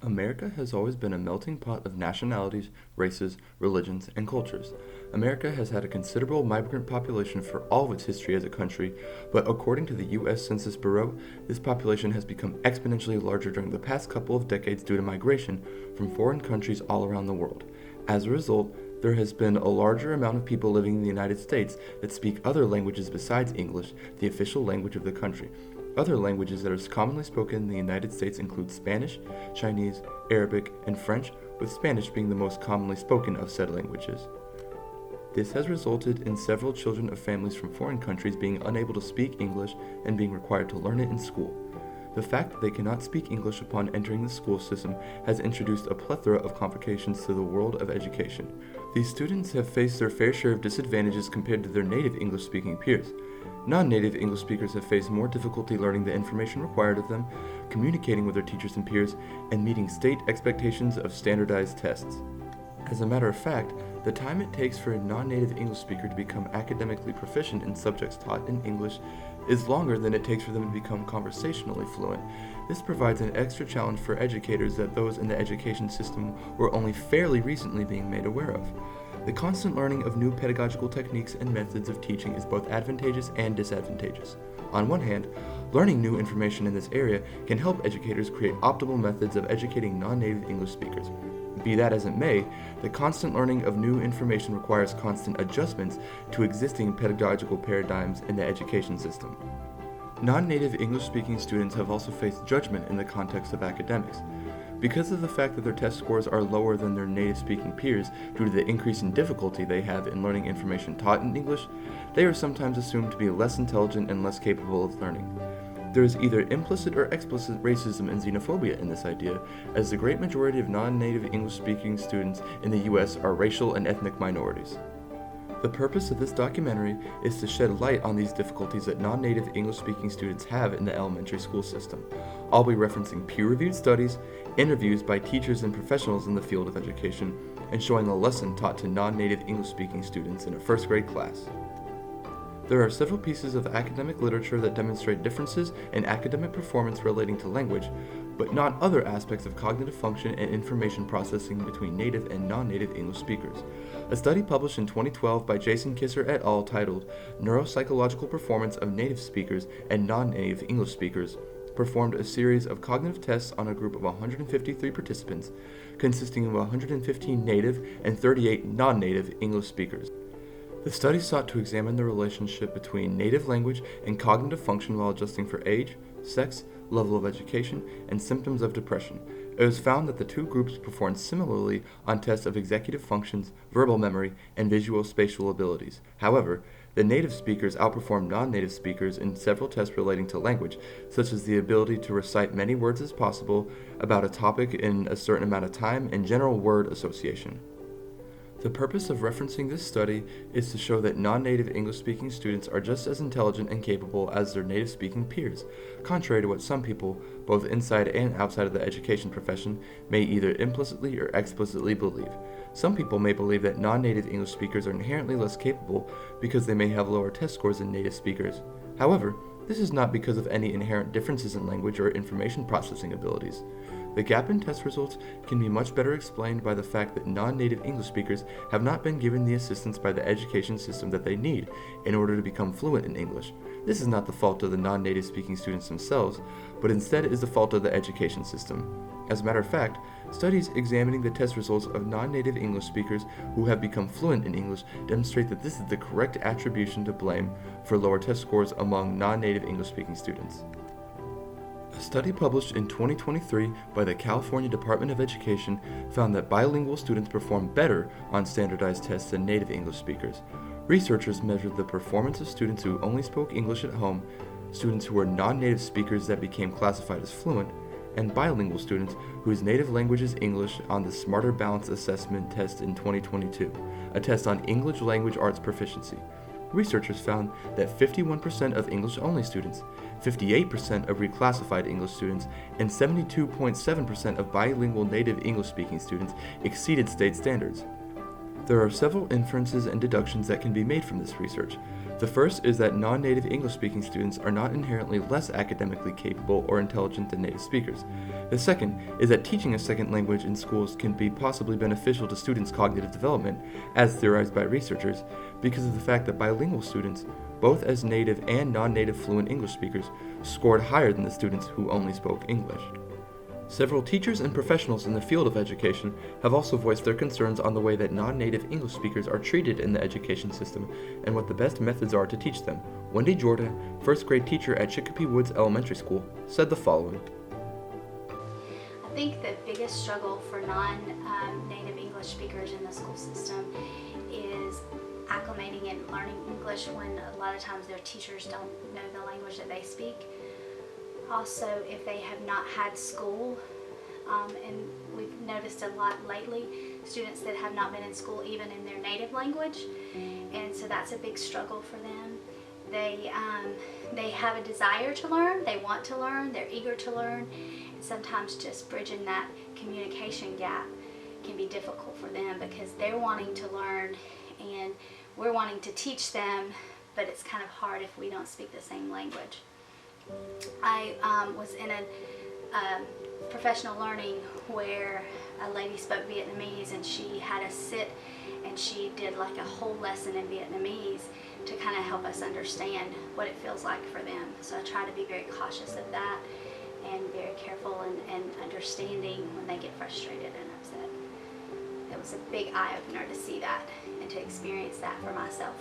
America has always been a melting pot of nationalities, races, religions, and cultures. America has had a considerable migrant population for all of its history as a country, but according to the U.S. Census Bureau, this population has become exponentially larger during the past couple of decades due to migration from foreign countries all around the world. As a result, there has been a larger amount of people living in the United States that speak other languages besides English, the official language of the country. Other languages that are commonly spoken in the United States include Spanish, Chinese, Arabic, and French, with Spanish being the most commonly spoken of said languages. This has resulted in several children of families from foreign countries being unable to speak English and being required to learn it in school. The fact that they cannot speak English upon entering the school system has introduced a plethora of complications to the world of education. These students have faced their fair share of disadvantages compared to their native English-speaking peers. Non-native English speakers have faced more difficulty learning the information required of them, communicating with their teachers and peers, and meeting state expectations of standardized tests. As a matter of fact, the time it takes for a non-native English speaker to become academically proficient in subjects taught in English is longer than it takes for them to become conversationally fluent. This provides an extra challenge for educators that those in the education system were only fairly recently being made aware of. The constant learning of new pedagogical techniques and methods of teaching is both advantageous and disadvantageous. On one hand, learning new information in this area can help educators create optimal methods of educating non-native English speakers. Be that as it may, the constant learning of new information requires constant adjustments to existing pedagogical paradigms in the education system. Non-native English-speaking students have also faced judgment in the context of academics. Because of the fact that their test scores are lower than their native-speaking peers due to the increase in difficulty they have in learning information taught in English, they are sometimes assumed to be less intelligent and less capable of learning. There is either implicit or explicit racism and xenophobia in this idea, as the great majority of non-native English-speaking students in the U.S. are racial and ethnic minorities. The purpose of this documentary is to shed light on these difficulties that non-native English-speaking students have in the elementary school system. I'll be referencing peer-reviewed studies, interviews by teachers and professionals in the field of education, and showing a lesson taught to non-native English-speaking students in a first-grade class. There are several pieces of academic literature that demonstrate differences in academic performance relating to language, but not other aspects of cognitive function and information processing between native and non-native English speakers. A study published in 2012 by Jason Kisser et al. Titled Neuropsychological Performance of Native Speakers and Non-Native English Speakers performed a series of cognitive tests on a group of 153 participants, consisting of 115 native and 38 non-native English speakers. The study sought to examine the relationship between native language and cognitive function while adjusting for age, sex, level of education, and symptoms of depression. It was found that the two groups performed similarly on tests of executive functions, verbal memory, and visual spatial abilities. However, the native speakers outperformed non-native speakers in several tests relating to language, such as the ability to recite many words as possible about a topic in a certain amount of time and general word association. The purpose of referencing this study is to show that non-native English-speaking students are just as intelligent and capable as their native-speaking peers, contrary to what some people, both inside and outside of the education profession, may either implicitly or explicitly believe. Some people may believe that non-native English speakers are inherently less capable because they may have lower test scores than native speakers. However, this is not because of any inherent differences in language or information processing abilities. The gap in test results can be much better explained by the fact that non-native English speakers have not been given the assistance by the education system that they need in order to become fluent in English. This is not the fault of the non-native speaking students themselves, but instead is the fault of the education system. As a matter of fact, studies examining the test results of non-native English speakers who have become fluent in English demonstrate that this is the correct attribution to blame for lower test scores among non-native English-speaking students. A study published in 2023 by the California Department of Education found that bilingual students perform better on standardized tests than native English speakers. Researchers measured the performance of students who only spoke English at home, students who were non-native speakers that became classified as fluent, and bilingual students whose native language is English on the Smarter Balance Assessment test in 2022, a test on English language arts proficiency. Researchers found that 51% of English-only students, 58% of reclassified English students, and 72.7% of bilingual native English-speaking students exceeded state standards. There are several inferences and deductions that can be made from this research. The first is that non-native English-speaking students are not inherently less academically capable or intelligent than native speakers. The second is that teaching a second language in schools can be possibly beneficial to students' cognitive development, as theorized by researchers, because of the fact that bilingual students, both as native and non-native fluent English speakers, scored higher than the students who only spoke English. Several teachers and professionals in the field of education have also voiced their concerns on the way that non-native English speakers are treated in the education system and what the best methods are to teach them. Wendy Jordan, first grade teacher at Chicopee Woods Elementary School, said the following. I think the biggest struggle for non-native English speakers in the school system is acclimating and learning English when a lot of times their teachers don't know the language that they speak. Also, if they have not had school, and we've noticed a lot lately, students that have not been in school even in their native language, and so that's a big struggle for them. They have a desire to learn, they want to learn, they're eager to learn, and sometimes just bridging that communication gap can be difficult for them because they're wanting to learn and we're wanting to teach them, but it's kind of hard if we don't speak the same language. I was in a professional learning where a lady spoke Vietnamese and she had us sit and she did like a whole lesson in Vietnamese to kind of help us understand what it feels like for them. So I try to be very cautious of that and very careful and understanding when they get frustrated and upset. It was a big eye-opener to see that and to experience that for myself.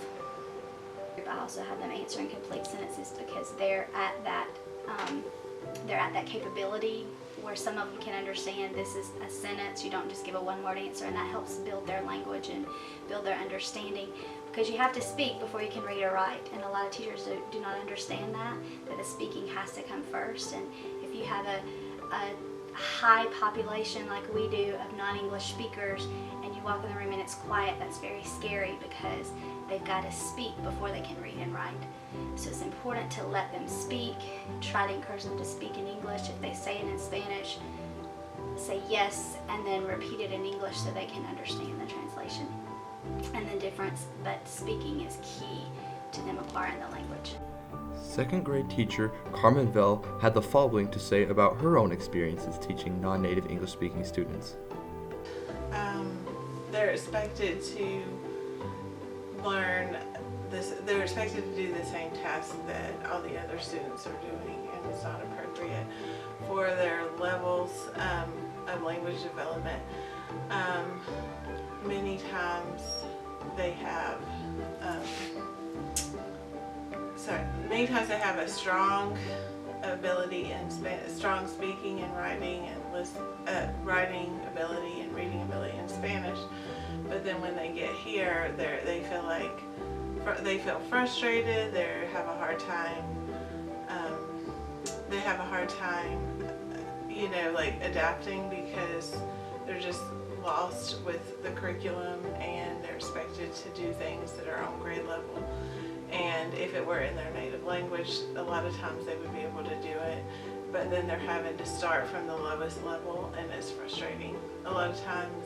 I also have them answering complete sentences because they're at that capability where some of them can understand this is a sentence. You don't just give a one-word answer, and that helps build their language and build their understanding, because you have to speak before you can read or write, and a lot of teachers do not understand that the speaking has to come first. And if you have a high population like we do of non-English speakers and you walk in the room and it's quiet, that's very scary because they've got to speak before they can read and write. So it's important to let them speak, try to encourage them to speak in English. If they say it in Spanish, say yes and then repeat it in English so they can understand the translation and the difference, but speaking is key to them acquiring the language. Second grade teacher Carmen Vell had the following to say about her own experiences teaching non-native English-speaking students. They're expected to learn this, they're expected to do the same tasks that all the other students are doing, and it's not appropriate for their levels of language development. Many times they have a strong ability in strong speaking and writing and writing ability and reading ability in Spanish, but then when they get here, they feel frustrated. They have a hard time. Adapting because they're just lost with the curriculum, and they're expected to do things that are on grade level. And if it were in their native language, a lot of times they would be able to do it, but then they're having to start from the lowest level, and it's frustrating. A lot of times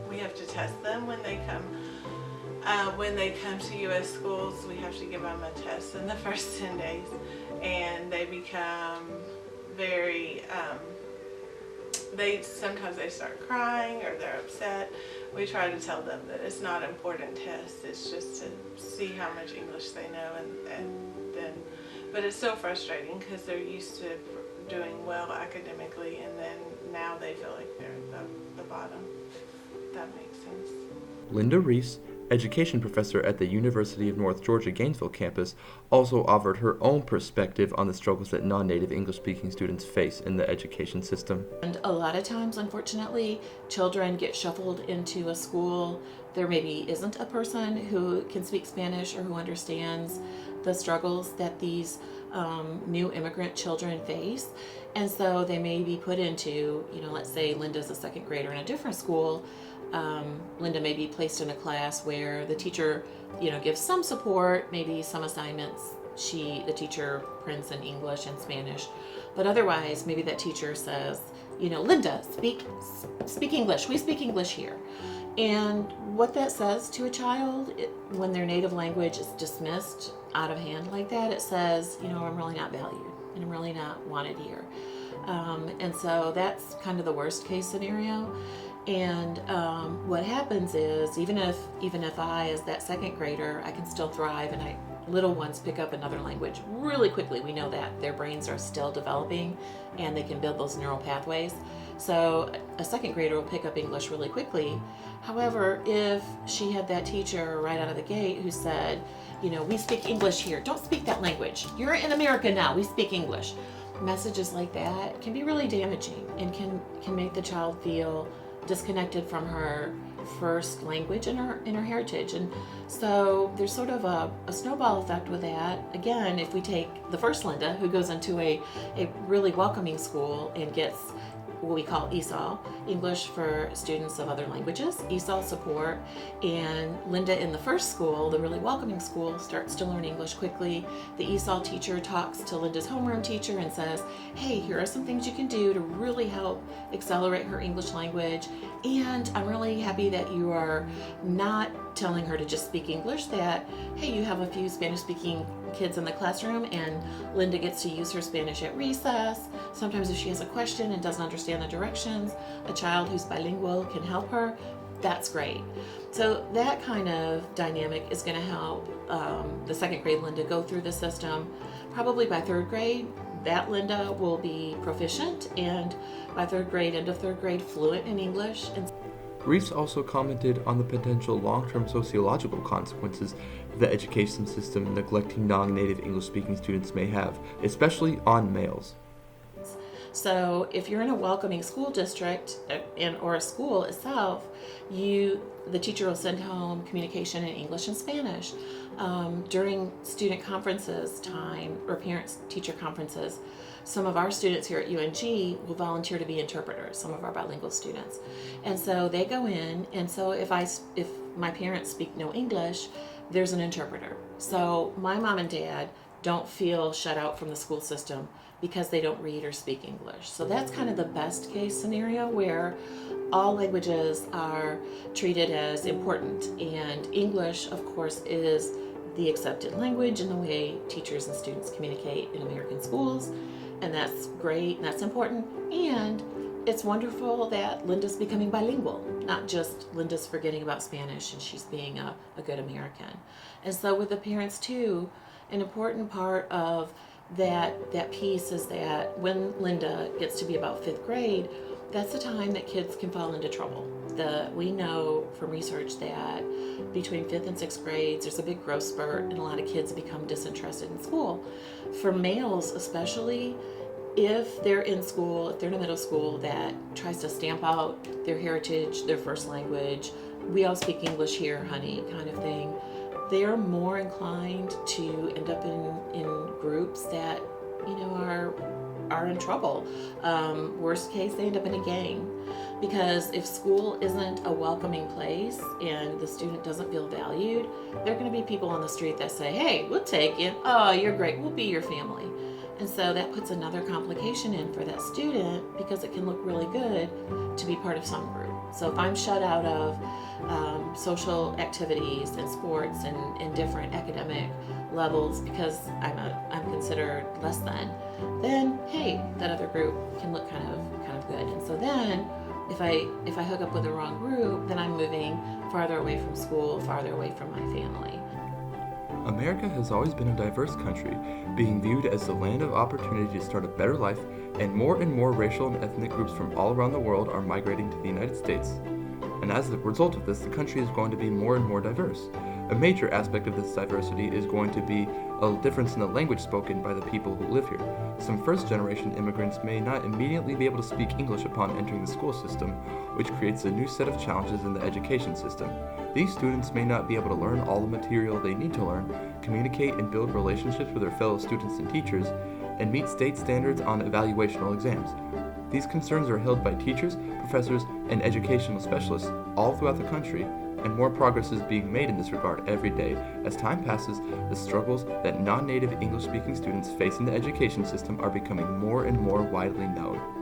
we have to test them when they come. When they come to U.S. schools, we have to give them a test in the first 10 days, and they become very, sometimes they start crying or they're upset. We try to tell them that it's not an important test, it's just to see how much English they know, but it's so frustrating because they're used to doing well academically, and then now they feel like they're at the bottom. If that makes sense. Linda Reese, education professor at the University of North Georgia Gainesville campus, also offered her own perspective on the struggles that non-native English-speaking students face in the education system. And a lot of times, unfortunately, children get shuffled into a school. There maybe isn't a person who can speak Spanish or who understands the struggles that these new immigrant children face. And so they may be put into, let's say Linda's a second grader in a different school. Linda may be placed in a class where the teacher, gives some support, maybe some assignments the teacher prints in English and Spanish, but otherwise maybe that teacher says, Linda, speak English. We speak English here. And what that says to a child when their native language is dismissed out of hand like that, it says, I'm really not valued and I'm really not wanted here. And so that's kind of the worst case scenario. And what happens is even if I, as that second grader, I can still thrive, and little ones pick up another language really quickly. We know that their brains are still developing and they can build those neural pathways. So a second grader will pick up English really quickly. However, if she had that teacher right out of the gate who said, we speak English here, don't speak that language. You're in America now, we speak English. Messages like that can be really damaging and can make the child feel disconnected from her first language and her heritage. And so there's sort of a snowball effect with that. Again, if we take the first Linda, who goes into a really welcoming school and gets what we call ESOL, English for Students of Other Languages, ESOL support, and Linda in the first school, the really welcoming school, starts to learn English quickly. The ESOL teacher talks to Linda's homeroom teacher and says, hey, here are some things you can do to really help accelerate her English language, and I'm really happy that you are not telling her to just speak English, that, hey, you have a few Spanish-speaking kids in the classroom and Linda gets to use her Spanish at recess. Sometimes if she has a question and doesn't understand the directions, a child who's bilingual can help her. That's great. So that kind of dynamic is going to help the second grade Linda go through the system. Probably by third grade, that Linda will be proficient, and by third grade, end of third grade, fluent in English. And Reese also commented on the potential long-term sociological consequences the education system neglecting non-native English-speaking students may have, especially on males. So if you're in a welcoming school district or a school itself, the teacher will send home communication in English and Spanish. During student conferences time or parents-teacher conferences, some of our students here at UNG will volunteer to be interpreters, some of our bilingual students. And so they go in, and so if my parents speak no English, there's an interpreter. So my mom and dad don't feel shut out from the school system because they don't read or speak English. So that's kind of the best case scenario, where all languages are treated as important, and English, of course, is the accepted language in the way teachers and students communicate in American schools, and that's great and that's important. And it's wonderful that Linda's becoming bilingual, not just Linda's forgetting about Spanish and she's being a good American. And so with the parents too, an important part of that piece is that when Linda gets to be about fifth grade, that's the time that kids can fall into trouble. We know from research that between fifth and sixth grades, there's a big growth spurt and a lot of kids become disinterested in school. For males especially, if they're in school, if they're in a middle school that tries to stamp out their heritage, their first language, we all speak English here, honey, kind of thing, they're more inclined to end up in groups that, are in trouble. Worst case, they end up in a gang. Because if school isn't a welcoming place and the student doesn't feel valued, there are going to be people on the street that say, hey, we'll take you. Oh, you're great. We'll be your family. And so that puts another complication in for that student, because it can look really good to be part of some group. So if I'm shut out of social activities and sports and different academic levels because I'm considered less than, then hey, that other group can look kind of good. And so then if I hook up with the wrong group, then I'm moving farther away from school, farther away from my family. America has always been a diverse country, being viewed as the land of opportunity to start a better life, and more racial and ethnic groups from all around the world are migrating to the United States. And as a result of this, the country is going to be more and more diverse. A major aspect of this diversity is going to be a difference in the language spoken by the people who live here. Some first-generation immigrants may not immediately be able to speak English upon entering the school system, which creates a new set of challenges in the education system. These students may not be able to learn all the material they need to learn, communicate and build relationships with their fellow students and teachers, and meet state standards on evaluational exams. These concerns are held by teachers, professors, and educational specialists all throughout the country, and more progress is being made in this regard every day. As time passes, the struggles that non-native English-speaking students face in the education system are becoming more and more widely known.